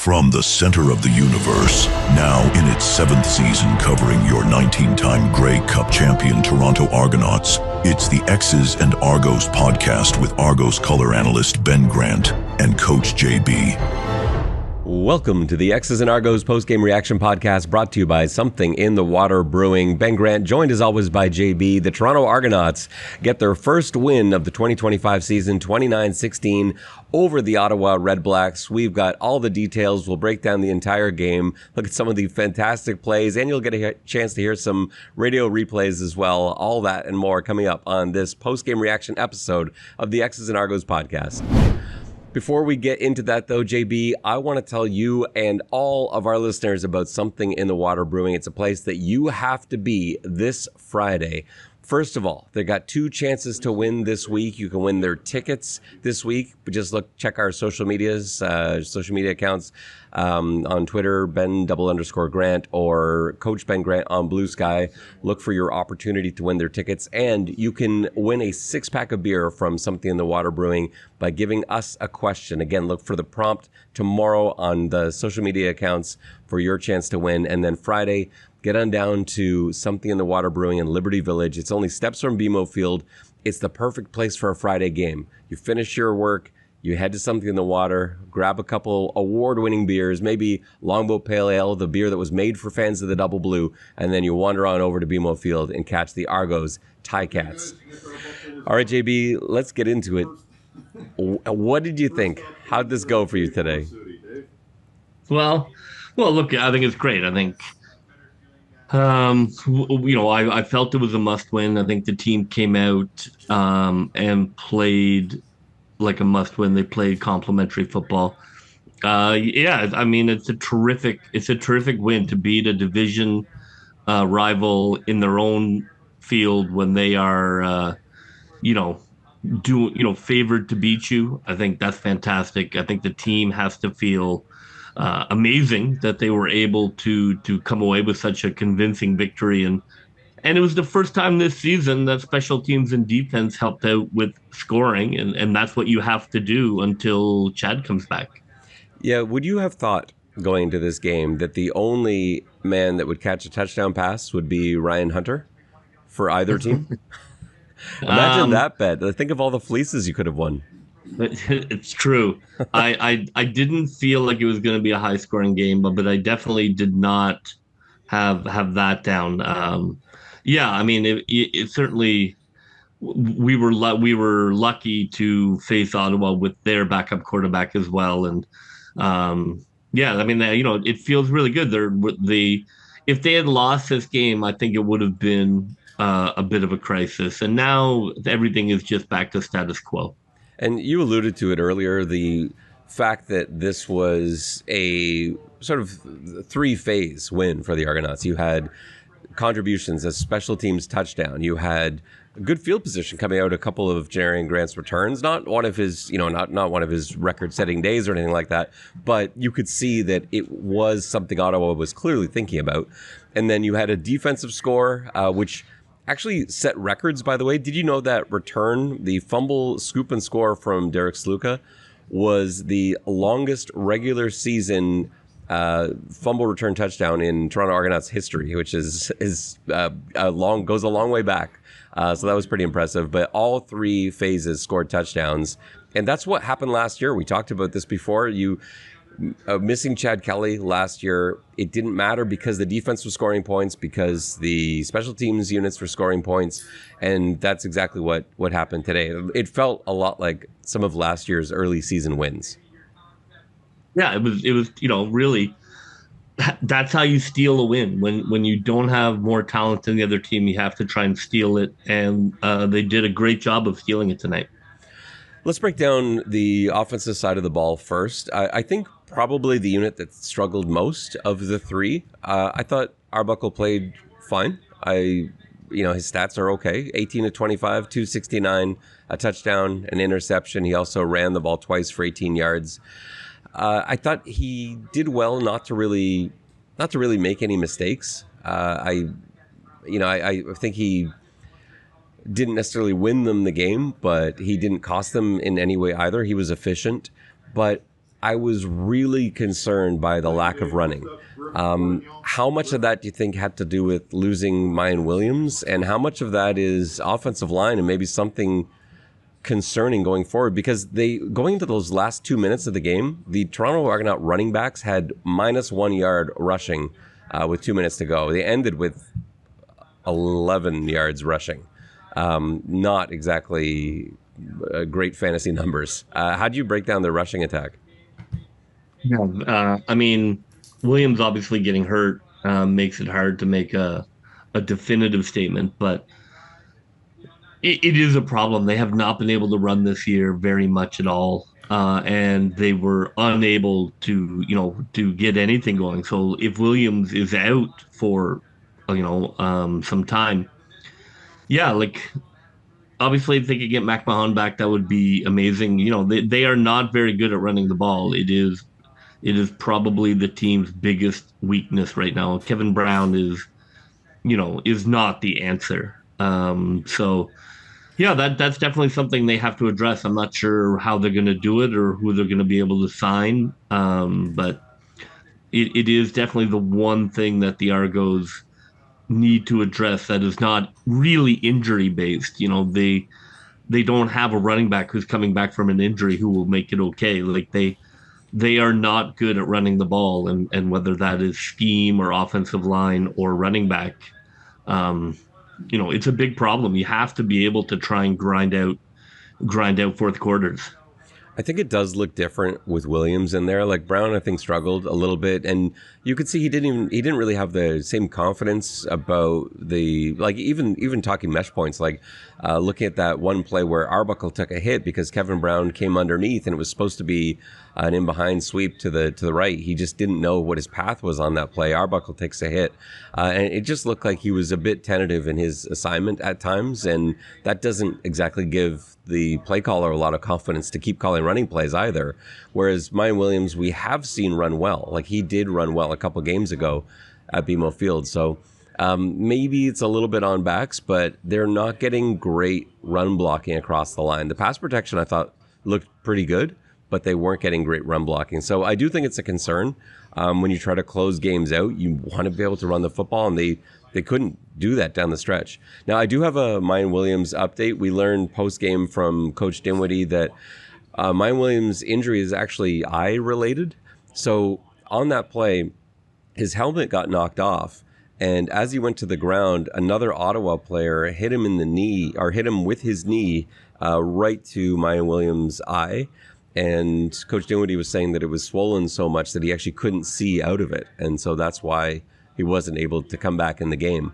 From the center of the universe, now in its 7th season covering your 19-time Grey Cup champion Toronto Argonauts, it's the X's and Argos podcast with Argos color analyst Ben Grant and Coach JB. Welcome to the X's and Argos postgame reaction podcast brought to you by Something in the Water Brewing. Ben Grant, joined as always by JB. The Toronto Argonauts get their first win of the 2025 season, 29-16, over the Ottawa Redblacks. We've got all the details. We'll break down the entire game, look at some of the fantastic plays, and you'll get a chance to hear some radio replays as well. All that and more coming up on this postgame reaction episode of the X's and Argos podcast. Before we get into that, though, JB, I want to tell you and all of our listeners about Something in the Water Brewing. It's a place that you have to be this Friday. First of all, they got 2 chances to win this week. You can win their tickets this week. But just check our social media accounts on Twitter, Ben_Grant or Coach Ben Grant on Blue Sky. Look for your opportunity to win their tickets. And you can win a 6-pack of beer from Something in the Water Brewing by giving us a question. Again, look for the prompt tomorrow on the social media accounts for your chance to win. And then Friday, get on down to Something in the Water Brewing in Liberty Village. It's only steps from BMO Field. It's the perfect place for a Friday game. You finish your work, you head to Something in the Water, grab a couple award-winning beers, maybe Longboat Pale Ale, the beer that was made for fans of the Double Blue, and then you wander on over to BMO Field and catch the Argos Ticats. All right, JB, let's get into it. What did you think? How'd this go for you today? Well, look, I think it's great. I think I felt it was a must-win. I think the team came out and played like a must-win. They played complementary football. I mean, it's a terrific win to beat a division rival in their own field when they are, favored to beat you. I think that's fantastic. I think the team has to feel amazing that they were able to come away with such a convincing victory. And it was the first time this season that special teams and defense helped out with scoring. And that's what you have to do until Chad comes back. Yeah. Would you have thought going into this game that the only man that would catch a touchdown pass would be Ryan Hunter for either team? Imagine that bet. Think of all the fleeces you could have won. It's true. I didn't feel like it was going to be a high scoring game, but I definitely did not have that down. I mean, it certainly we were lucky to face Ottawa with their backup quarterback as well, and I mean, it feels really good. If they had lost this game, I think it would have been a bit of a crisis, and now everything is just back to status quo. And you alluded to it earlier, the fact that this was a sort of 3-phase win for the Argonauts. You had contributions as special teams touchdown. You had a good field position coming out a couple of Jarian Grant's returns. Not one of his, not one of his record-setting days or anything like that, but you could see that it was something Ottawa was clearly thinking about. And then you had a defensive score, which actually set records, by the way. Did you know that return, the fumble, scoop, and score from Derek Slywka was the longest regular season fumble return touchdown in Toronto Argonauts history, which goes a long way back. So that was pretty impressive. But all 3 phases scored touchdowns, and that's what happened last year. We talked about this before. Missing Chad Kelly last year, it didn't matter because the defense was scoring points, because the special teams units were scoring points, and that's exactly what happened today. It felt a lot like some of last year's early season wins. Yeah, it was really, that's how you steal a win. When you don't have more talent than the other team, you have to try and steal it, and they did a great job of stealing it tonight. Let's break down the offensive side of the ball first. I think probably the unit that struggled most of the 3. I thought Arbuckle played fine. His stats are okay. 18 to 25, 269, a touchdown, an interception. He also ran the ball twice for 18 yards. I thought he did well not to really make any mistakes. I think he didn't necessarily win them the game, but he didn't cost them in any way either. He was efficient, but I was really concerned by the lack of running. How much of that do you think had to do with losing Mayan Williams, and how much of that is offensive line and maybe something concerning going forward? Because going into those last 2 minutes of the game, the Toronto Argonaut running backs had -1 yard rushing with 2 minutes to go. They ended with 11 yards rushing. Not exactly great fantasy numbers. How do you break down the rushing attack? Yeah, I mean, Williams obviously getting hurt makes it hard to make a definitive statement, but it is a problem. They have not been able to run this year very much at all, and they were unable to get anything going. So if Williams is out for some time, yeah, like obviously if they could get McMahon back, that would be amazing. They are not very good at running the ball. It is probably the team's biggest weakness right now. Kevin Brown is not the answer. So yeah, that's definitely something they have to address. I'm not sure how they're going to do it or who they're going to be able to sign. But it is definitely the one thing that the Argos need to address that is not really injury based. They don't have a running back who's coming back from an injury who will make it okay. Like they are not good at running the ball, and whether that is scheme or offensive line or running back, it's a big problem. You have to be able to try and grind out fourth quarters. I think it does look different with Williams in there. Like Brown, I think struggled a little bit, and you could see he didn't really have the same confidence about even talking mesh points. Like looking at that one play where Arbuckle took a hit because Kevin Brown came underneath, and it was supposed to be an in behind sweep to the right. He just didn't know what his path was on that play. Arbuckle takes a hit, and it just looked like he was a bit tentative in his assignment at times, and that doesn't exactly give the play caller a lot of confidence to keep calling running plays either. Whereas Mayan Williams, we have seen run well. Like he did run well a couple games ago at BMO Field. So maybe it's a little bit on backs, but they're not getting great run blocking across the line. The pass protection I thought looked pretty good, but they weren't getting great run blocking. So I do think it's a concern. When you try to close games out, you want to be able to run the football, and they couldn't do that down the stretch. Now, I do have a Mayan Williams update. We learned post-game from Coach Dinwiddie that Mayan Williams' injury is actually eye-related. So on that play, his helmet got knocked off, and as he went to the ground, another Ottawa player hit him in the knee, or hit him with his knee right to Mayan Williams' eye. And Coach Dinwiddie was saying that it was swollen so much that he actually couldn't see out of it. And so that's why he wasn't able to come back in the game.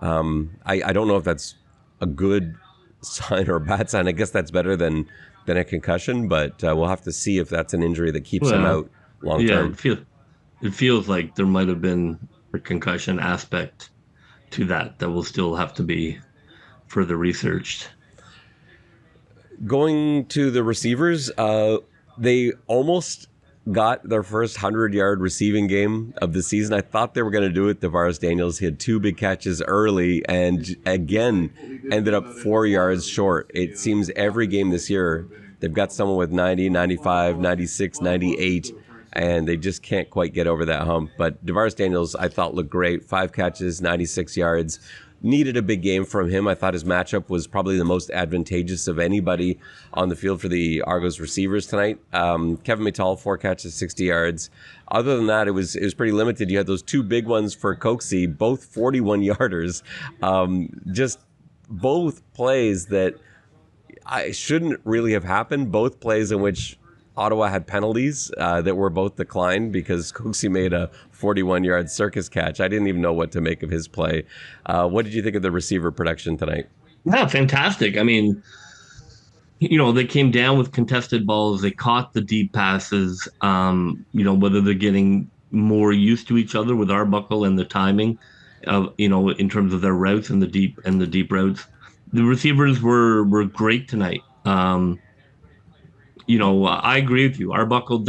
I don't know if that's a good sign or a bad sign. I guess that's better than a concussion, but we'll have to see if that's an injury that keeps him out long term. Yeah, it feels like there might have been a concussion aspect to that will still have to be further researched. Going to the receivers, they almost got their first 100-yard receiving game of the season. I thought they were going to do it. Tavares Daniels, he had 2 big catches early and again ended up 4 yards short. It seems every game this year they've got someone with 90, 95, 96, 98, and they just can't quite get over that hump. But Tavares Daniels, I thought, looked great. 5 catches, 96 yards. Needed a big game from him. I thought his matchup was probably the most advantageous of anybody on the field for the Argos receivers tonight. Kevin Mittal, 4 catches, 60 yards. Other than that, it was pretty limited. You had those 2 big ones for Coxie, both 41-yarders. Just both plays that shouldn't really have happened. Both plays in which Ottawa had penalties that were both declined because Coxie made a 41-yard circus catch. I didn't even know what to make of his play. What did you think of the receiver production tonight? Yeah, fantastic. I mean, they came down with contested balls. They caught the deep passes. Whether they're getting more used to each other with Arbuckle and the timing, in terms of their routes and the deep routes. The receivers were great tonight. I agree with you. Arbuckle,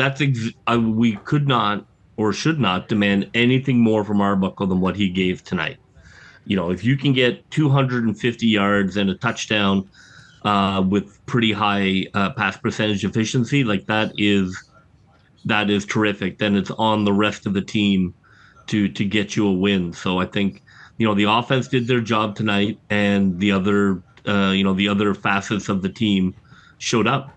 we could not or should not demand anything more from Arbuckle than what he gave tonight. If you can get 250 yards and a touchdown with pretty high pass percentage efficiency, like that is that is terrific. Then it's on the rest of the team to get you a win. So I think, the offense did their job tonight, and the other facets of the team showed up.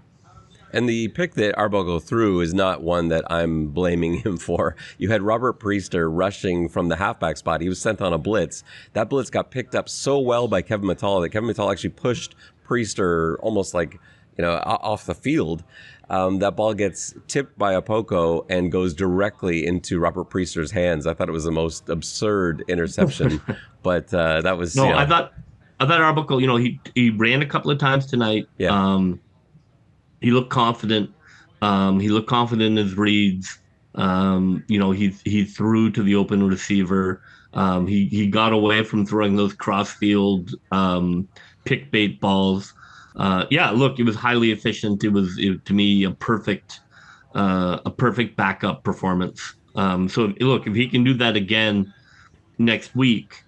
And the pick that Arbuckle threw is not one that I'm blaming him for. You had Robert Priester rushing from the halfback spot. He was sent on a blitz. That blitz got picked up so well by Kevin Mittal that Kevin Mittal actually pushed Priester almost like, off the field. That ball gets tipped by Apoko and goes directly into Robert Priester's hands. I thought it was the most absurd interception, but that was... No, I thought Arbuckle, he ran a couple of times tonight. Yeah. He looked confident. He looked confident in his reads. He threw to the open receiver. He got away from throwing those crossfield pick bait balls. Look, it was highly efficient. It was to me a perfect backup performance. So look, if he can do that again next week,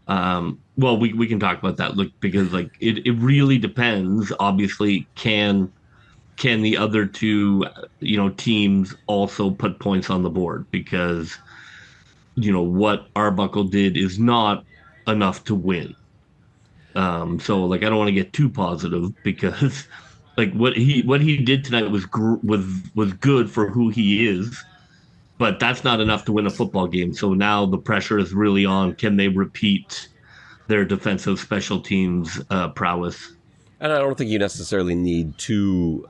we can talk about that. Look, because it really depends. Obviously, can the other two, teams also put points on the board? Because, what Arbuckle did is not enough to win. So I don't want to get too positive, because what he did tonight was good for who he is, but that's not enough to win a football game. So now the pressure is really on. Can they repeat their defensive special teams prowess? And I don't think you necessarily need two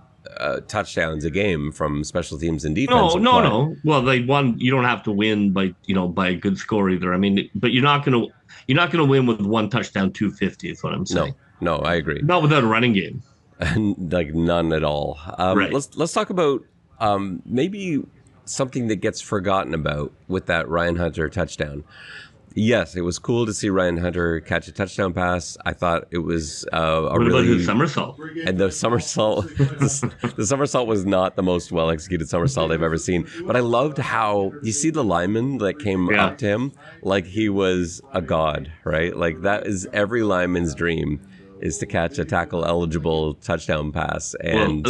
touchdowns a game from special teams and defense. No. Well, you don't have to win by a good score either. I mean, but you're not gonna win with one touchdown, 250 is what I'm saying. No, I agree. Not without a running game. None at all. Right. Let's talk about maybe something that gets forgotten about with that Ryan Hunter touchdown. Yes, it was cool to see Ryan Hunter catch a touchdown pass. I thought it was what about his somersault? And the somersault, the somersault was not the most well-executed somersault I've ever seen. But I loved how you see the lineman that came up to him like he was a god, right? Like that is every lineman's dream, is to catch a tackle-eligible touchdown pass. And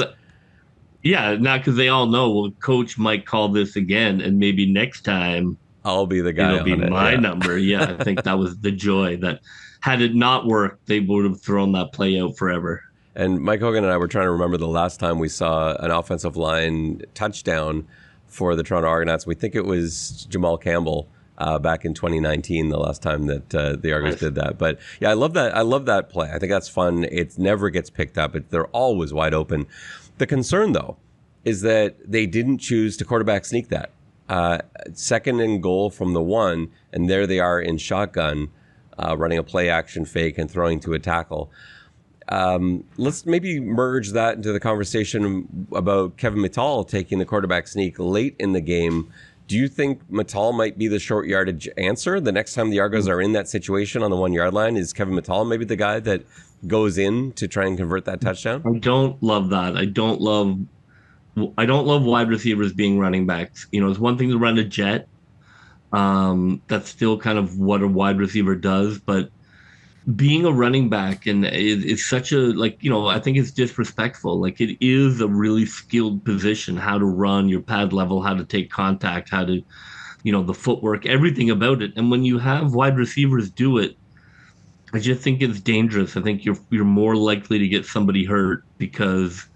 now because they all know, coach might call this again, and maybe next time I'll be the guy. It'll be my number. Yeah, I think that was the joy that had it not worked, they would have thrown that play out forever. And Mike Hogan and I were trying to remember the last time we saw an offensive line touchdown for the Toronto Argonauts. We think it was Jamal Campbell back in 2019, the last time that the Argos did that. But yeah, I love that. I love that play. I think that's fun. It never gets picked up. They're always wide open. The concern, though, is that they didn't choose to quarterback sneak that. Second and goal from the 1, and there they are in shotgun, running a play action fake and throwing to a tackle. Let's maybe merge that into the conversation about Kevin Mittal taking the quarterback sneak late in the game. Do you think Mittal might be the short yardage answer the next time the Argos are in that situation on the 1 yard line? Is Kevin Mittal maybe the guy that goes in to try and convert that touchdown? I don't love that. I don't love wide receivers being running backs. It's one thing to run a jet. That's still kind of what a wide receiver does. But being a running back, and it's such a, I think it's disrespectful. It is a really skilled position, how to run your pad level, how to take contact, how to, the footwork, everything about it. And when you have wide receivers do it, I just think it's dangerous. I think you're more likely to get somebody hurt because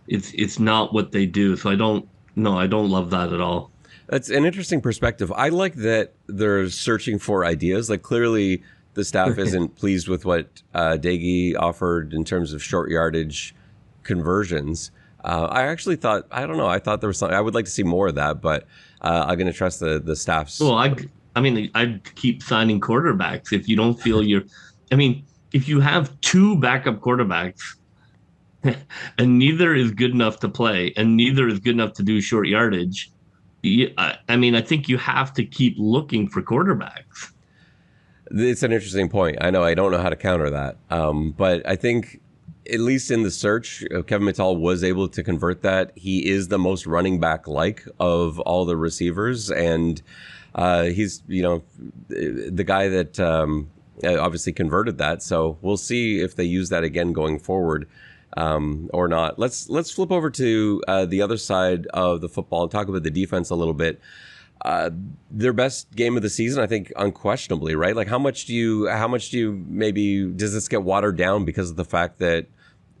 it's not what they do. So I don't love that at all. That's an interesting perspective. I like that they're searching for ideas. Clearly the staff isn't pleased with what Daggy offered in terms of short yardage conversions. I actually thought, I thought there was something. I would like to see more of that, but I'm going to trust the staff's. Well, I'd keep signing quarterbacks if you don't feel if you have two backup quarterbacks and neither is good enough to play and neither is good enough to do short yardage, I think you have to keep looking for quarterbacks. It's an interesting point. I don't know how to counter that. But I think at least in the search, Kevin Mittal was able to convert that. He is the most running back like of all the receivers. And he's, the guy that obviously converted that. So we'll see if they use that again going forward. or not. Let's flip over to the other side of the football and talk about the defense a little bit. Their best game of the season, I think, unquestionably, right? Like, how much do you maybe, does this get watered down because of the fact that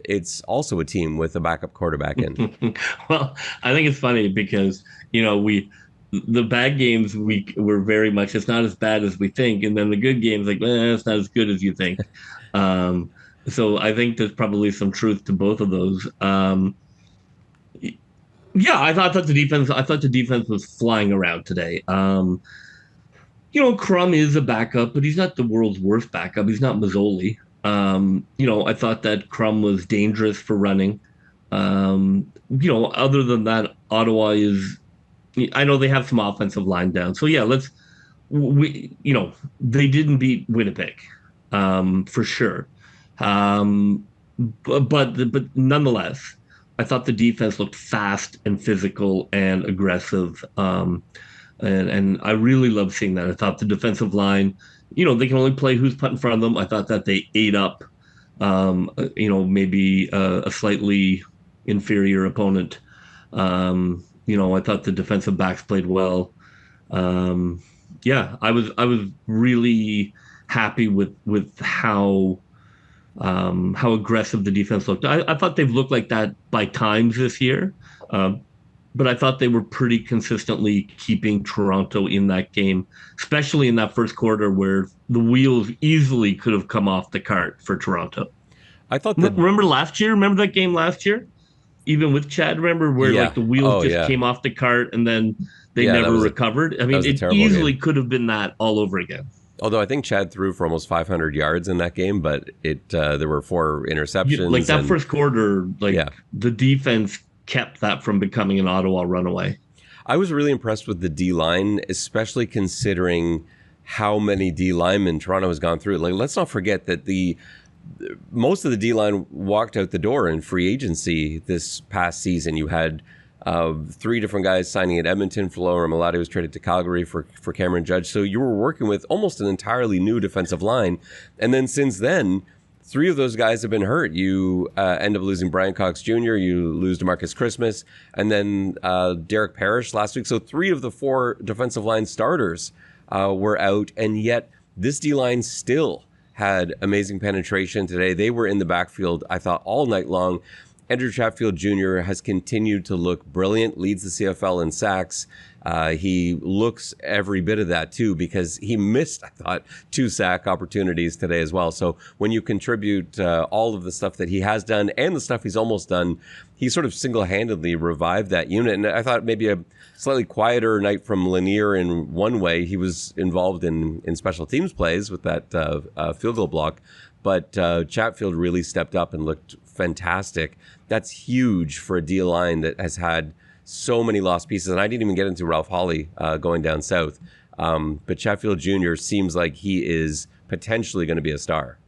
it's also a team with a backup quarterback in? Well, I think it's funny because, the bad games were very much, it's not as bad as we think. And then the good games, like, it's not as good as you think. So I think there's probably some truth to both of those. Yeah, I thought the defense was flying around today. Crum is a backup, but he's not the world's worst backup. He's not Mazzoli. I thought that Crum was dangerous for running. Other than that, Ottawa is, I know they have some offensive line down. So yeah, they didn't beat Winnipeg, for sure. But nonetheless, I thought the defense looked fast and physical and aggressive. And I really love seeing that. I thought the defensive line, they can only play who's put in front of them. I thought that they ate up, maybe a slightly inferior opponent. I thought the defensive backs played well. I was really happy with how aggressive the defense looked. I thought they've looked like that by times this year, but I thought they were pretty consistently keeping Toronto in that game, especially in that first quarter where the wheels easily could have come off the cart for Toronto. I thought that, remember last year? Remember that game last year? Even with Chad, remember where the wheels came off the cart and then they never recovered? I mean, it easily could have been that all over again. Although I think Chad threw for almost 500 yards in that game, but there were 4 interceptions. Like that first quarter, the defense kept that from becoming an Ottawa runaway. I was really impressed with the D-line, especially considering how many D linemen Toronto has gone through. Like, let's not forget that most of the D-line walked out the door in free agency this past season. You had 3 different guys signing at Edmonton. Flora Malati was traded to Calgary for Cameron Judge. So you were working with almost an entirely new defensive line. And then since then, 3 of those guys have been hurt. You end up losing Brian Cox Jr., you lose DeMarcus Christmas, and then Derek Parrish last week. So 3 of the 4 defensive line starters were out, and yet this D-line still had amazing penetration today. They were in the backfield, I thought, all night long. Andrew Chatfield Jr. has continued to look brilliant, leads the CFL in sacks. He looks every bit of that, too, because he missed, I thought, 2 sack opportunities today as well. So when you contribute all of the stuff that he has done and the stuff he's almost done, he sort of single-handedly revived that unit. And I thought maybe a slightly quieter night from Lanier in one way. He was involved in special teams plays with that field goal block. But Chatfield really stepped up and looked fantastic. That's huge for a D-line that has had so many lost pieces. And I didn't even get into Ralph Hawley going down south. But Chatfield Jr. seems like he is potentially going to be a star.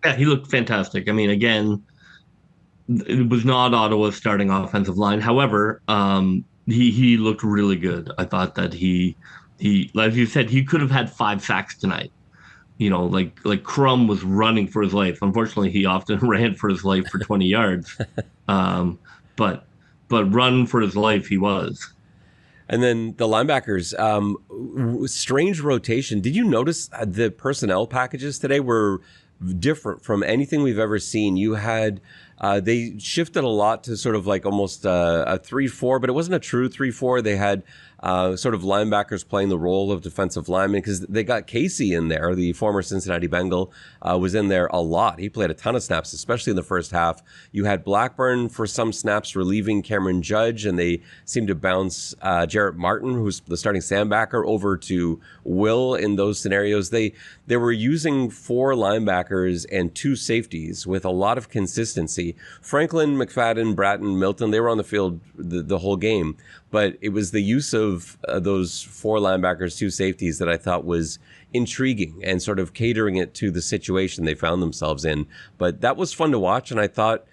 Yeah, he looked fantastic. I mean, again, it was not Ottawa's starting offensive line. However, he looked really good. I thought that he, like you said, he could have had 5 sacks tonight. Like Crum was running for his life. Unfortunately, he often ran for his life for 20 yards. But run for his life, he was. And then the linebackers, strange rotation. Did you notice the personnel packages today were different from anything we've ever seen? You had, they shifted a lot to sort of like almost a 3-4, but it wasn't a true 3-4. They had sort of linebackers playing the role of defensive linemen because they got Casey in there, the former Cincinnati Bengal, was in there a lot. He played a ton of snaps, especially in the first half. You had Blackburn for some snaps relieving Cameron Judge, and they seemed to bounce Jarrett Martin, who's the starting sandbacker, over to Will in those scenarios. They were using 4 linebackers and 2 safeties with a lot of consistency. Franklin, McFadden, Bratton, Milton, they were on the field the whole game. But it was the use of those 4 linebackers, 2 safeties that I thought was intriguing and sort of catering it to the situation they found themselves in. But that was fun to watch, and I thought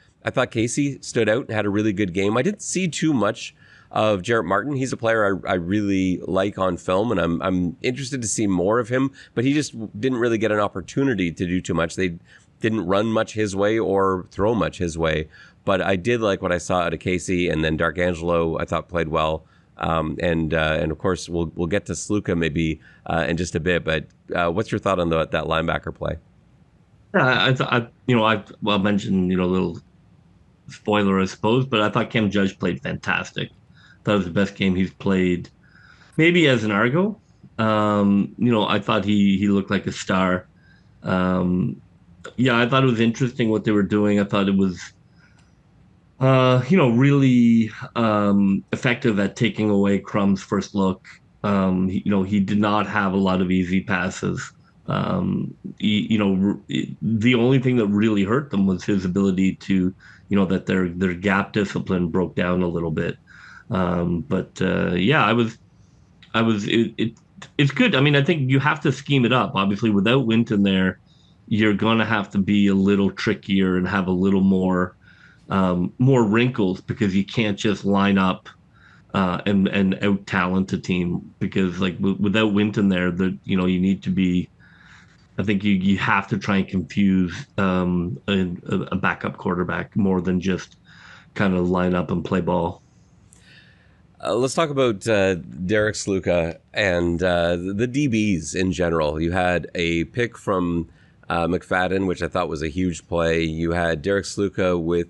Casey stood out and had a really good game. I didn't see too much of Jarrett Martin. He's a player I really like on film, and I'm interested to see more of him. But he just didn't really get an opportunity to do too much. They didn't run much his way or throw much his way. But I did like what I saw out of Casey, and then D'Arcangelo I thought played well. And of course we'll get to Slywka maybe in just a bit. But what's your thought on that linebacker play? Yeah, I mentioned a little spoiler I suppose, but I thought Cam Judge played fantastic. That was the best game he's played, maybe as an Argo. I thought he looked like a star. I thought it was interesting what they were doing. I thought it was really effective at taking away Crumb's first look. He did not have a lot of easy passes. The only thing that really hurt them was his ability to, that their gap discipline broke down a little bit. It's good. I mean, I think you have to scheme it up. Obviously, without Winton there, you're going to have to be a little trickier and have a little more wrinkles, because you can't just line up and out talent a team, because like without Winton there, you need to be. I think you have to try and confuse a backup quarterback more than just kind of line up and play ball. Let's talk about Derek Slywka and the DBs in general. You had a pick from McFadden, which I thought was a huge play. You had Derek Slywka with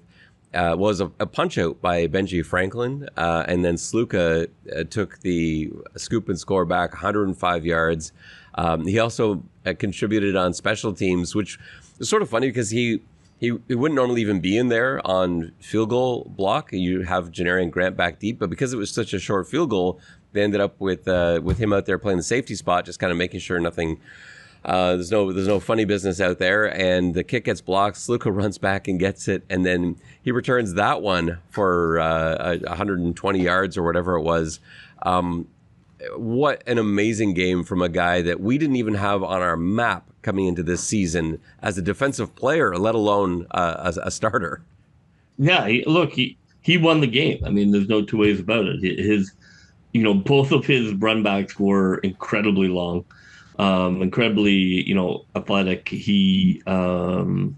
was a punch out by Benji Franklin, and then Slywka took the scoop and score back 105 yards. He also contributed on special teams, which is sort of funny because he wouldn't normally even be in there on field goal block. You have Janarian Grant back deep, but because it was such a short field goal, they ended up with him out there playing the safety spot, just kind of making sure nothing. There's no funny business out there, and the kick gets blocked. Slywka runs back and gets it, and then he returns that one for 120 yards or whatever it was. What an amazing game from a guy that we didn't even have on our map coming into this season as a defensive player, let alone as a starter. Yeah, he won the game. I mean, there's no two ways about it. His, both of his run backs were incredibly long, incredibly, athletic. He, that's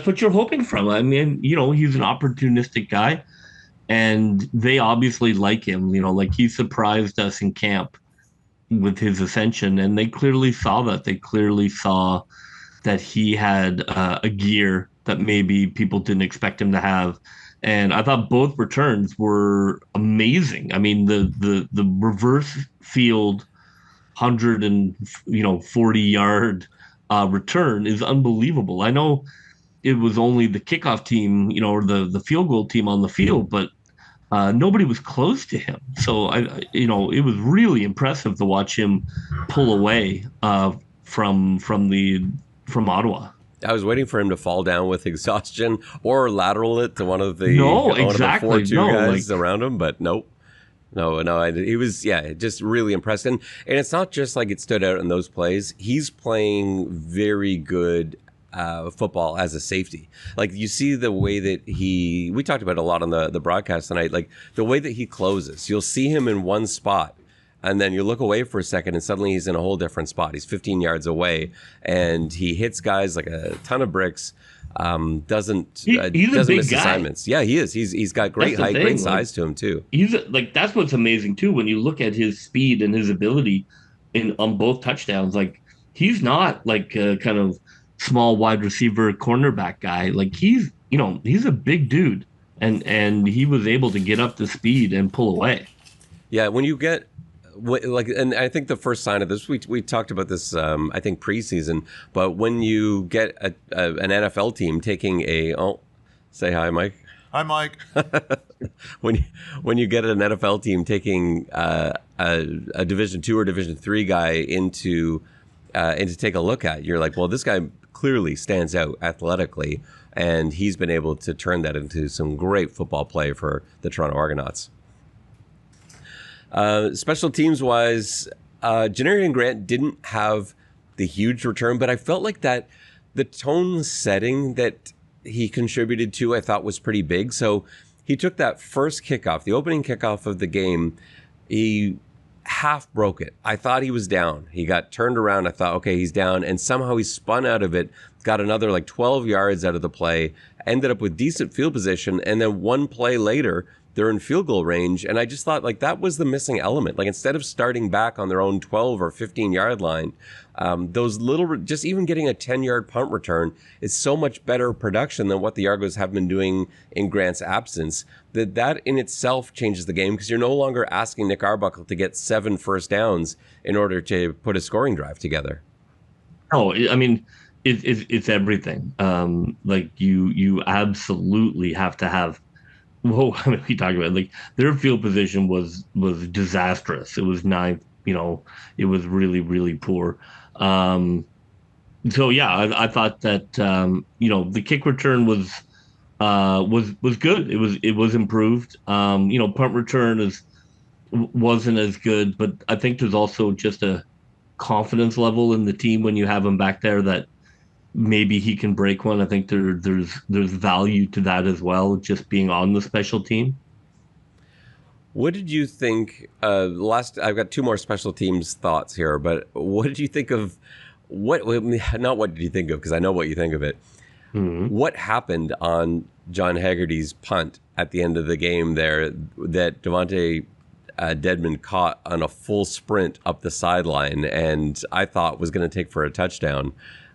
what you're hoping from. I mean, he's an opportunistic guy. And they obviously like him, like he surprised us in camp with his ascension. And they clearly saw that. They clearly saw that he had a gear that maybe people didn't expect him to have. And I thought both returns were amazing. I mean, the reverse field 140-yard return is unbelievable. I know it was only the kickoff team, or the field goal team on the field, but nobody was close to him. So it was really impressive to watch him pull away from Ottawa. I was waiting for him to fall down with exhaustion or lateral it to one of the exactly 4-2 guys around him, but nope. No, he was, just really impressed. And it's not just like it stood out in those plays. He's playing very good football as a safety. Like you see the way that we talked about it a lot on the broadcast tonight, like the way that he closes. You'll see him in one spot, and then you look away for a second and suddenly he's in a whole different spot. He's 15 yards away and he hits guys like a ton of bricks. Doesn't miss assignments. Yeah, he is. He's got great height, great size to him too. He's that's what's amazing too when you look at his speed and his ability on both touchdowns. Like he's not like a kind of small wide receiver cornerback guy. Like he's a big dude, and he was able to get up to speed and pull away. Yeah, when you get and I think the first sign of this, we talked about this, I think preseason, but when you get an NFL team taking say hi, Mike. Hi, Mike. when you get an NFL team taking a Division II or Division III guy into take a look at, you're like, well, this guy clearly stands out athletically, and he's been able to turn that into some great football play for the Toronto Argonauts. Special teams wise, Janarian Grant didn't have the huge return, but I felt like that the tone setting that he contributed to, I thought was pretty big. So he took that first kickoff, the opening kickoff of the game. He half broke it. I thought he was down. He got turned around. I thought, okay, he's down. And somehow he spun out of it, got another like 12 yards out of the play, ended up with decent field position. And then one play later, they're in field goal range. And I just thought like that was the missing element. Like instead of starting back on their own 12 or 15 yard line, those little, just even getting a 10-yard punt return is so much better production than what the Argos have been doing in Grant's absence. That in itself changes the game because you're no longer asking Nick Arbuckle to get 7 first downs in order to put a scoring drive together. Oh, I mean, it's everything. Like you absolutely have to have. Whoa, I mean, we talked about it. Like their field position was disastrous. It was ninth. It was really, really poor. So yeah, I thought that the kick return was good. It was improved. Punt return wasn't as good, but I think there's also just a confidence level in the team when you have him back there that maybe he can break one. I think there's value to that as well, just being on the special team. What did you think? I've got 2 more special teams thoughts here, but what did you think of not what did you think of, because I know what you think of it. Mm-hmm. What happened on John Haggerty's punt at the end of the game there that Devontae Dedmon caught on a full sprint up the sideline and I thought was going to take for a touchdown?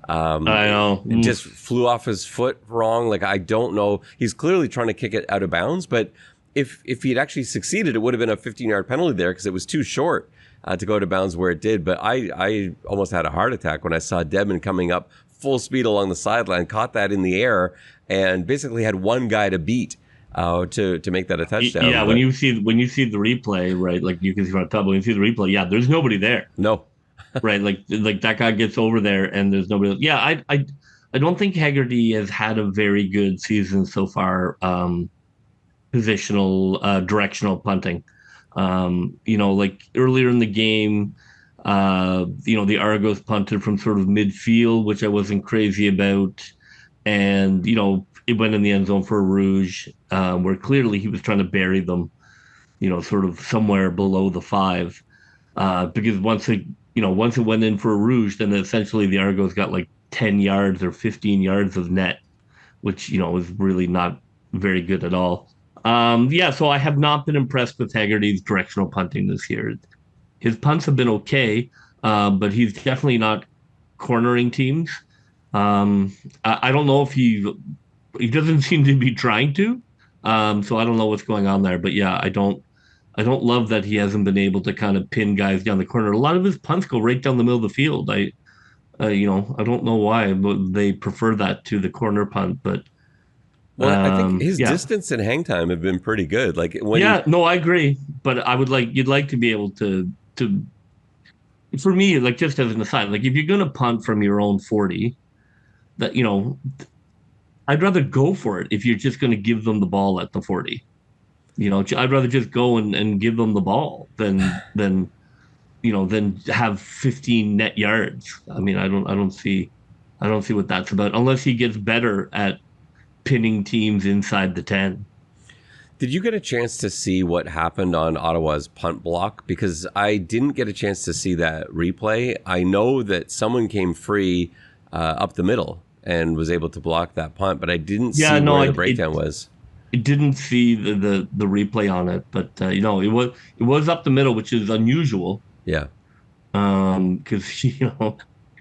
I know. It just flew off his foot wrong. Like, I don't know. He's clearly trying to kick it out of bounds, but if he'd actually succeeded, it would have been a 15-yard penalty there because it was too short to go to bounds where it did. But I almost had a heart attack when I saw Dedmon coming up full speed along the sideline, caught that in the air, and basically had one guy to beat to make that a touchdown. Yeah, when you see the replay, right, like you can see from the top, when you see the replay, yeah, there's nobody there. No. Right, like that guy gets over there and there's nobody else. Yeah, I don't think Haggerty has had a very good season so far. Positional, directional punting. Like earlier in the game, the Argos punted from sort of midfield, which I wasn't crazy about, and it went in the end zone for a rouge, where clearly he was trying to bury them, sort of somewhere below the 5, because once it went in for a rouge, then essentially the Argos got like 10 yards or 15 yards of net, which, is really not very good at all. So I have not been impressed with Haggerty's directional punting this year. His punts have been okay, but he's definitely not cornering teams. I don't know if he doesn't seem to be trying to. So I don't know what's going on there, but yeah, I don't love that he hasn't been able to kind of pin guys down the corner. A lot of his punts go right down the middle of the field. I don't know why, but they prefer that to the corner punt. But I think his distance and hang time have been pretty good. Like I agree. But you'd like to be able to. For me, like just as an aside, like if you're gonna punt from your own 40, that I'd rather go for it if you're just gonna give them the ball at the 40. I'd rather just go and give them the ball than have 15 net yards. I mean, I don't see what that's about unless he gets better at pinning teams inside the 10. Did you get a chance to see what happened on Ottawa's punt block? Because I didn't get a chance to see that replay. I know that someone came free up the middle and was able to block that punt, but I didn't see where the breakdown was. It didn't see the replay on it, but it was up the middle, which is unusual. Yeah. Because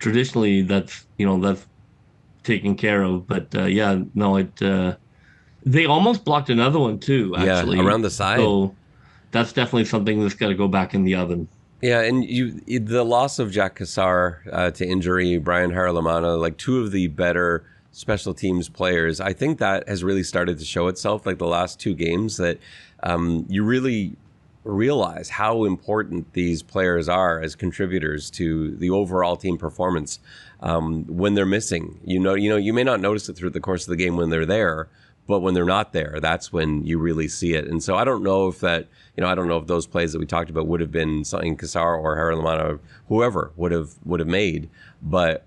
traditionally that's taken care of, but they almost blocked another one too, actually. Yeah, around the side. So that's definitely something that's got to go back in the oven. Yeah, and the loss of Jack Cassar to injury, Brian Haralamana, like 2 of the better special teams players, I think that has really started to show itself, like the last 2 games, that you really realize how important these players are as contributors to the overall team performance when they're missing. You may not notice it through the course of the game when they're there, but when they're not there, that's when you really see it. And so I don't know if that, I don't know if those plays that we talked about would have been something Cassar or Haralamana or whoever would have made, but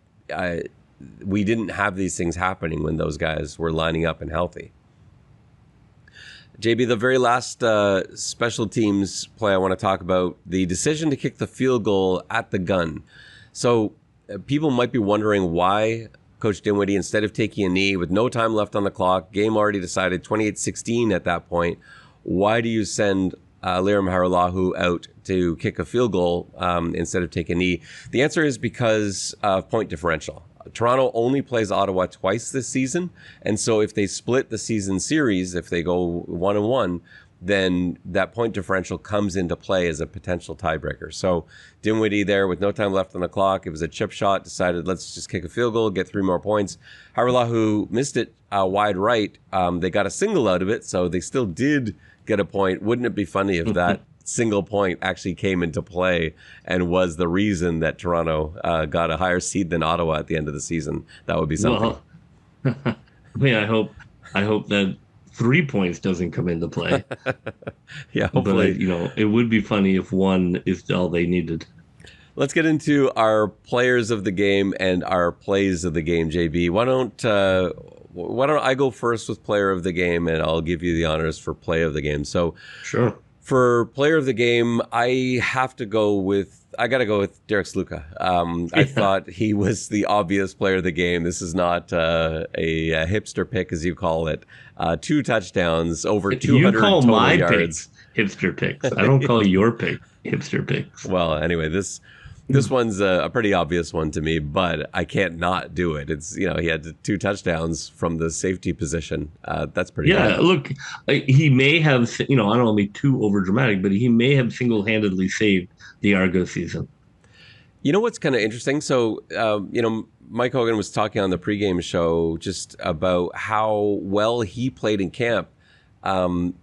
we didn't have these things happening when those guys were lining up and healthy. JB, the very last special teams play I want to talk about, the decision to kick the field goal at the gun. So people might be wondering why Coach Dinwiddie, instead of taking a knee with no time left on the clock, game already decided, 28-16 at that point, why do you send Lirim Hajrullahu out to kick a field goal instead of take a knee? The answer is because of point differential. Toronto only plays Ottawa twice this season, and so if they split the season series, if they go 1-1, then that point differential comes into play as a potential tiebreaker. So Dinwiddie there with no time left on the clock, it was a chip shot, decided let's just kick a field goal, get 3 more points. Hajrullahu missed it wide right. They got a single out of it, so they still did get a point. Wouldn't it be funny if that single point actually came into play and was the reason that Toronto got a higher seed than Ottawa at the end of the season? That would be something. Well, I mean, I hope that 3 points doesn't come into play. Yeah, hopefully. But, it would be funny if 1 is all they needed. Let's get into our players of the game and our plays of the game, JB. Why don't I go first with player of the game, and I'll give you the honors for play of the game. So, sure. For player of the game, I got to go with Derek Slywka. I thought he was the obvious player of the game. This is not a hipster pick, as you call it. 2 touchdowns, over 200 total yards. Picks hipster picks. I don't call your pick hipster picks. Well, anyway, this one's a pretty obvious one to me, but I can't not do it. It's, he had 2 touchdowns from the safety position. That's pretty good. Look, he may have, I don't want to be too over dramatic, but he may have single-handedly saved the Argos season. You know what's kind of interesting? So, Mike Hogan was talking on the pregame show just about how well he played in camp. He was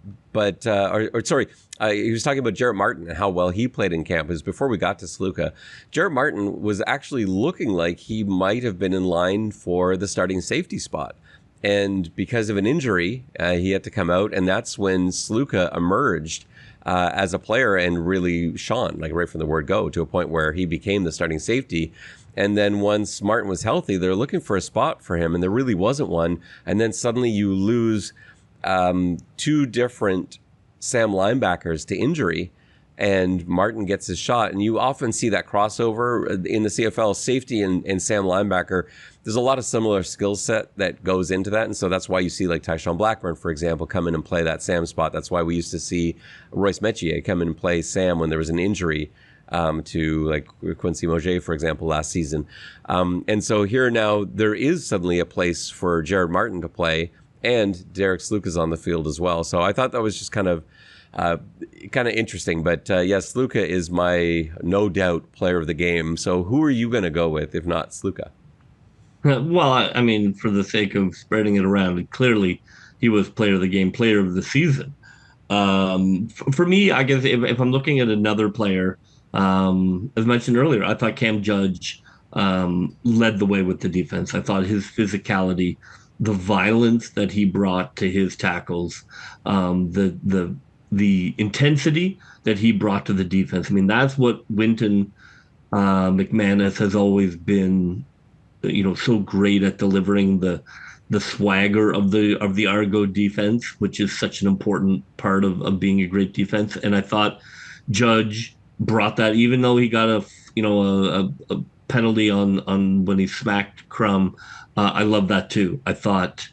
talking about Jarrett Martin and how well he played in camp. It was before we got to Slywka. Jarrett Martin was actually looking like he might have been in line for the starting safety spot. And because of an injury, he had to come out, and that's when Slywka emerged as a player and really shone, like right from the word go, to a point where he became the starting safety. And then once Martin was healthy, they're looking for a spot for him, and there really wasn't one. And then suddenly you lose 2 different Sam linebackers to injury, and Martin gets his shot. And you often see that crossover in the CFL, safety and Sam linebacker. There's a lot of similar skill set that goes into that. And so that's why you see like Tyshawn Blackburn, for example, come in and play that Sam spot. That's why we used to see Royce Metier come in and play Sam when there was an injury to like Quincy Mauger, for example, last season. And so here now there is suddenly a place for Jarrett Martin to play, and Derek Slywka's on the field as well. So I thought that was just kind of interesting. But yes, Slywka is my no doubt player of the game. So who are you going to go with if not Slywka? Well, I mean, for the sake of spreading it around, clearly he was player of the game, player of the season. For me, I guess if I'm looking at another player, as mentioned earlier, I thought Cam Judge led the way with the defense. I thought his physicality, the violence that he brought to his tackles, the intensity that he brought to the defense. I mean, that's what Winton McManus has always been, so great at delivering, the swagger of the Argo defense, which is such an important part of being a great defense. And I thought Judge brought that, even though he got a penalty on when he smacked Crum. I love that too. I thought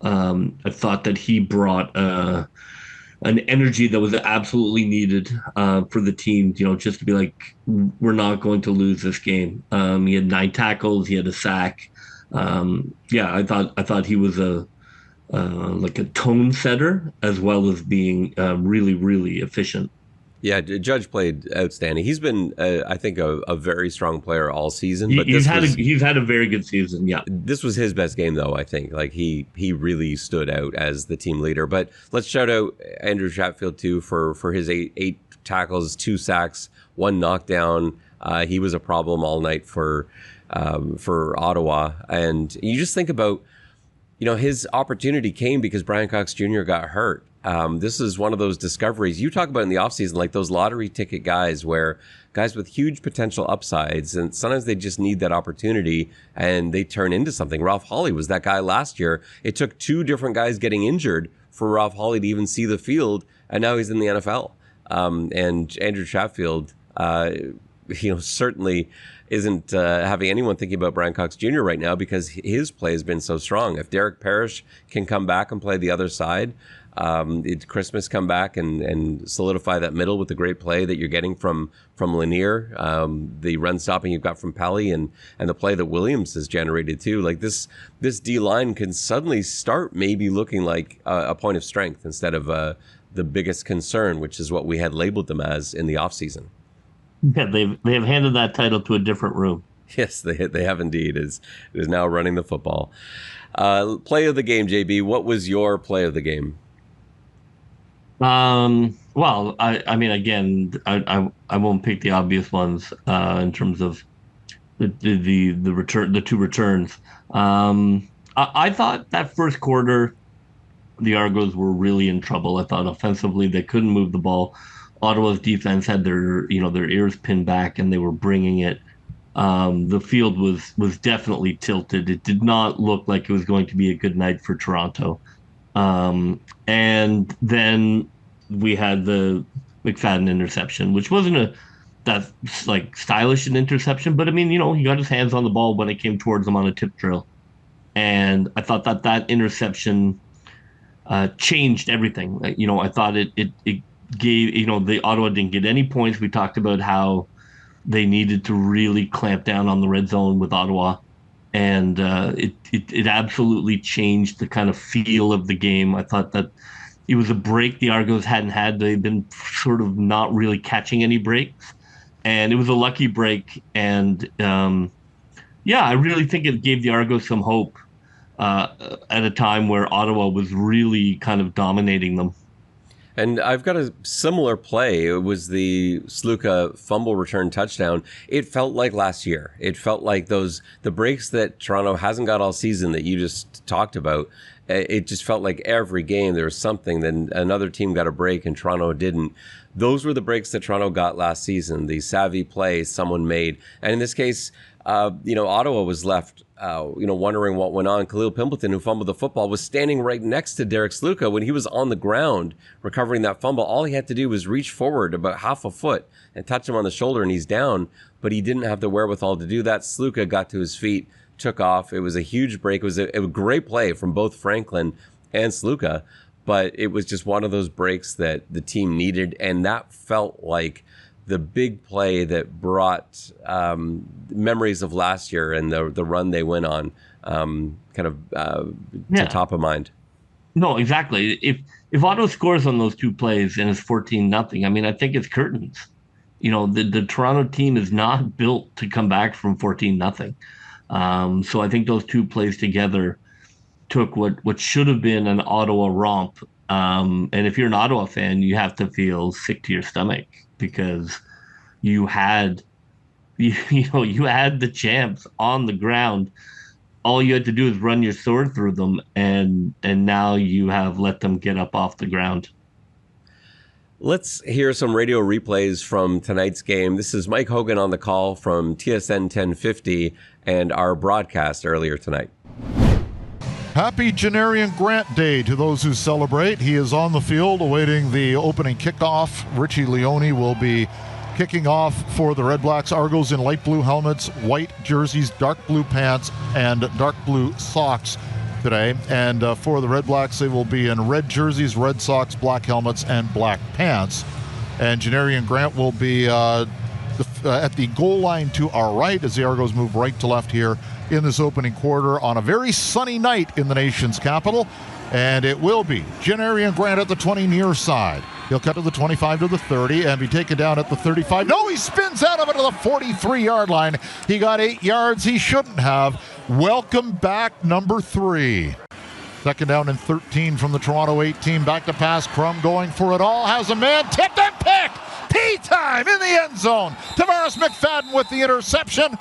that he brought an energy that was absolutely needed for the team. Just to be like, we're not going to lose this game. He had 9 tackles. He had a sack. I thought he was a tone setter as well as being really, really efficient. Yeah, Judge played outstanding. He's been, I think, a very strong player all season. But he's had a very good season. Yeah, this was his best game, though. I think he really stood out as the team leader. But let's shout out Andrew Chatfield too for his eight tackles, 2 sacks, 1 knockdown. He was a problem all night for Ottawa. And you just think about, his opportunity came because Brian Cox Jr. got hurt. This is one of those discoveries you talk about in the offseason, like those lottery ticket guys with huge potential upsides, and sometimes they just need that opportunity and they turn into something. Ralph Hawley was that guy last year. It took 2 different guys getting injured for Ralph Hawley to even see the field, and now he's in the NFL. And Andrew Chatfield, certainly isn't having anyone thinking about Brian Cox Jr. right now because his play has been so strong. If Derek Parrish can come back and play the other side, Christmas come back and solidify that middle with the great play that you're getting from Lanier, the run stopping you've got from Pelly, and the play that Williams has generated too. Like this D-line can suddenly start maybe looking like a point of strength instead of the biggest concern, which is what we had labeled them as in the offseason. Yeah, they have handed that title to a different room. Yes, they have indeed. Is now running the football. Play of the game, JB. What was your play of the game? Well, I mean, again, I won't pick the obvious ones in terms of the return, the two returns. I thought that first quarter, the Argos were really in trouble. I thought offensively they couldn't move the ball. Ottawa's defense had their ears pinned back and they were bringing it. The field was definitely tilted. It did not look like it was going to be a good night for Toronto. And then we had the McFadden interception, which wasn't that's like stylish an interception, but I mean, he got his hands on the ball when it came towards him on a tip drill. And I thought that interception changed everything. I thought it gave, the Ottawa didn't get any points. We talked about how they needed to really clamp down on the red zone with Ottawa. And it absolutely changed the kind of feel of the game. I thought that it was a break the Argos hadn't had. They've been sort of not really catching any breaks. And it was a lucky break. And I really think it gave the Argos some hope at a time where Ottawa was really kind of dominating them. And I've got a similar play. It was the Slywka fumble return touchdown. It felt like last year. It felt like the breaks that Toronto hasn't got all season that you just talked about. It just felt like every game there was something. Then another team got a break and Toronto didn't. Those were the breaks that Toronto got last season. The savvy play someone made. And in this case, Ottawa was left wondering what went on. Khalil Pimpleton, who fumbled the football, was standing right next to Derek Slywka when he was on the ground recovering that fumble. All he had to do was reach forward about half a foot and touch him on the shoulder, and he's down. But he didn't have the wherewithal to do that. Slywka got to his feet, took off. It was a huge break. It was a great play from both Franklin and Slywka, but it was just one of those breaks that the team needed, and that felt like the big play that brought memories of last year and the run they went on to top of mind. No, exactly. If Ottawa scores on those two plays and it's 14-0, I mean, I think it's curtains. The Toronto team is not built to come back from 14-0. So I think those two plays together took what should have been an Ottawa romp. And if you're an Ottawa fan, you have to feel sick to your stomach because you had the champs on the ground. All you had to do is run your sword through them, and now you have let them get up off the ground. Let's hear some radio replays from tonight's game. This is Mike Hogan on the call from TSN 1050 and our broadcast earlier tonight. Happy Janarian Grant Day to those who celebrate. He is on the field awaiting the opening kickoff. Richie Leone will be kicking off for the Redblacks. Argos in light blue helmets, white jerseys, dark blue pants, and dark blue socks today. And for the Redblacks, they will be in red jerseys, red socks, black helmets, and black pants. And Janarian Grant will be at the goal line to our right as the Argos move right to left here in this opening quarter on a very sunny night in the nation's capital. And it will be Janarian Grant at the 20 near side. He'll cut to the 25 to the 30 and be taken down at the 35. No, he spins out of it to the 43-yard line. He got 8 yards he shouldn't have. Welcome back, number 3. Second down and 13 from the Toronto 18. Back to pass. Crum going for it all. Has a man tipped and picked. P-time in the end zone. Tavares McFadden with the interception.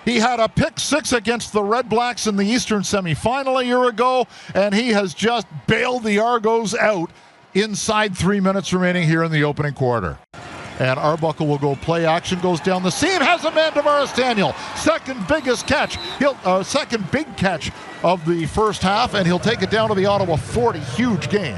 He had a pick 6 against the Redblacks in the Eastern semifinal a year ago, and he has just bailed the Argos out inside 3 minutes remaining here in the opening quarter. And Arbuckle will go play action, goes down the seam, has a man, Tavares Daniel. Second biggest catch, second big catch of the first half, and he'll take it down to the Ottawa 40. Huge gain.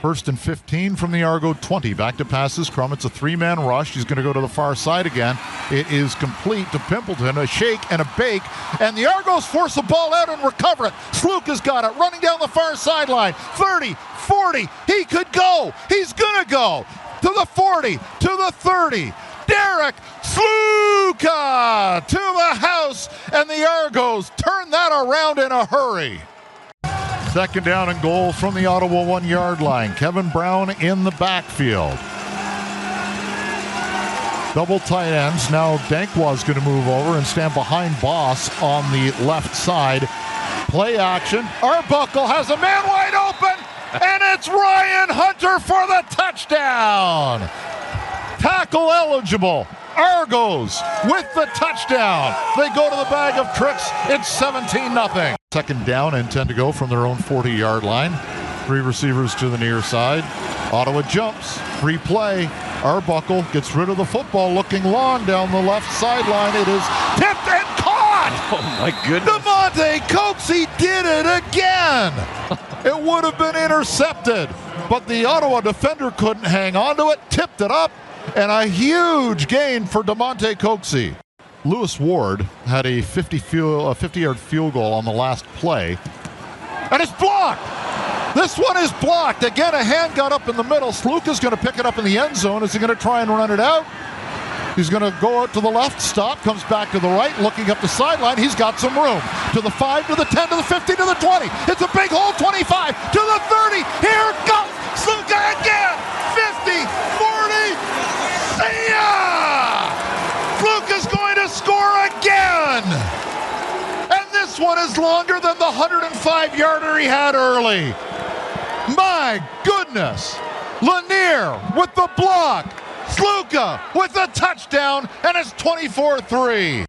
First and 15 from the Argo 20. Back to passes. Crum, it's a three-man rush. He's going to go to the far side again. It is complete to Pimpleton. A shake and a bake. And the Argos force the ball out and recover it. Slywka's got it. Running down the far sideline. 30, 40. He could go. He's going to go. To the 40. To the 30. Derek Slywka to the house. And the Argos turn that around in a hurry. Second down and goal from the Ottawa 1-yard line. Kevin Brown in the backfield. Double tight ends. Now Dankwa's going to move over and stand behind Boss on the left side. Play action. Arbuckle has a man wide open, and it's Ryan Hunter for the touchdown. Tackle eligible. Argos with the touchdown. They go to the bag of tricks. It's 17-0. Second down and 10 to go from their own 40-yard line. Three receivers to the near side. Ottawa jumps. Free play. Arbuckle gets rid of the football, looking long down the left sideline. It is tipped and caught. Oh, my goodness. Damonte Coxie did it again. It would have been intercepted, but the Ottawa defender couldn't hang on to it, tipped it up, and a huge gain for Damonte Coxie. Lewis Ward had a 50-yard field goal on the last play, and it's blocked. This one is blocked. Again, a hand got up in the middle. Slywka's going to pick it up in the end zone. Is he going to try and run it out? He's going to go out to the left, stop, comes back to the right, looking up the sideline. He's got some room. To the 5, to the 10, to the 15, to the 20. It's a big hole, 25, to the 30. Here comes Slywka again. 50, 40. See ya! Slywka's going to score again. And this one is longer than the 105-yarder he had early. My goodness. Lanier with the block. Slywka with the touchdown, and it's 24-3.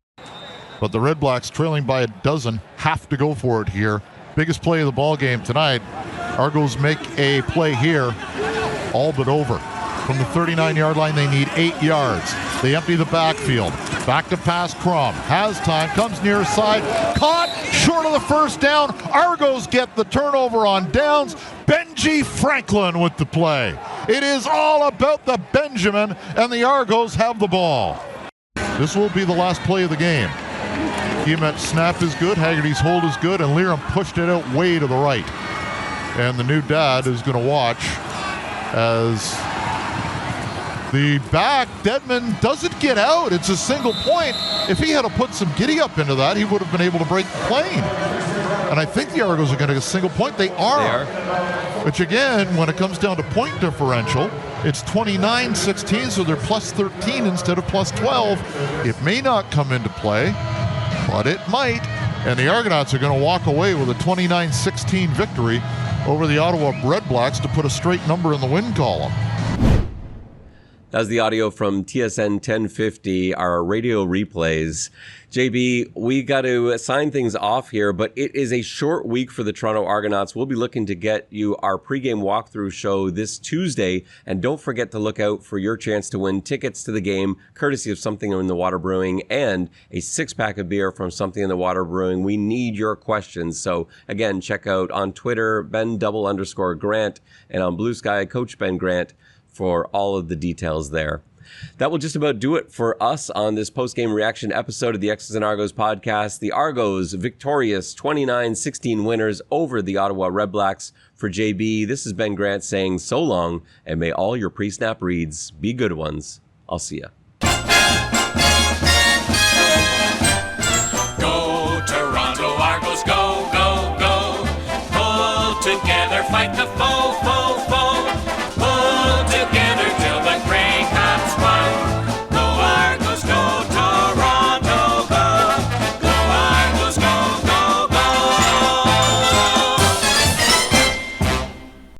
But the Redblacks, trailing by a dozen, have to go for it here. Biggest play of the ball game tonight. Argos make a play here, all but over. From the 39-yard line, they need 8 yards. They empty the backfield. Back to pass, Crum. Has time, comes near side. Caught, short of the first down. Argos get the turnover on downs. Benji Franklin with the play. It is all about the Benjamin, and the Argos have the ball. This will be the last play of the game. Kiemet snap is good, Haggerty's hold is good, and Liram pushed it out way to the right. And the new dad is going to watch as the back, Dedman, doesn't get out. It's a single point. If he had to put some giddy up into that, he would have been able to break the plane. And I think the Argos are going to get a single point. They are. Which again, when it comes down to point differential, it's 29-16, so they're plus 13 instead of plus 12. It may not come into play, but it might. And the Argonauts are going to walk away with a 29-16 victory over the Ottawa Redblacks to put a straight number in the win column. That's the audio from TSN 1050, our radio replays. JB, we got to sign things off here, but it is a short week for the Toronto Argonauts. We'll be looking to get you our pregame walkthrough show this Tuesday, and don't forget to look out for your chance to win tickets to the game, courtesy of Something in the Water Brewing, and a 6-pack of beer from Something in the Water Brewing. We need your questions. So again, check out on Twitter, Ben_Grant, and on Blue Sky, Coach Ben Grant, for all of the details there. That will just about do it for us on this post-game reaction episode of the X's and Argos podcast. The Argos victorious 29-16 winners over the Ottawa Redblacks. For JB, this is Ben Grant saying so long, and may all your pre-snap reads be good ones. I'll see ya.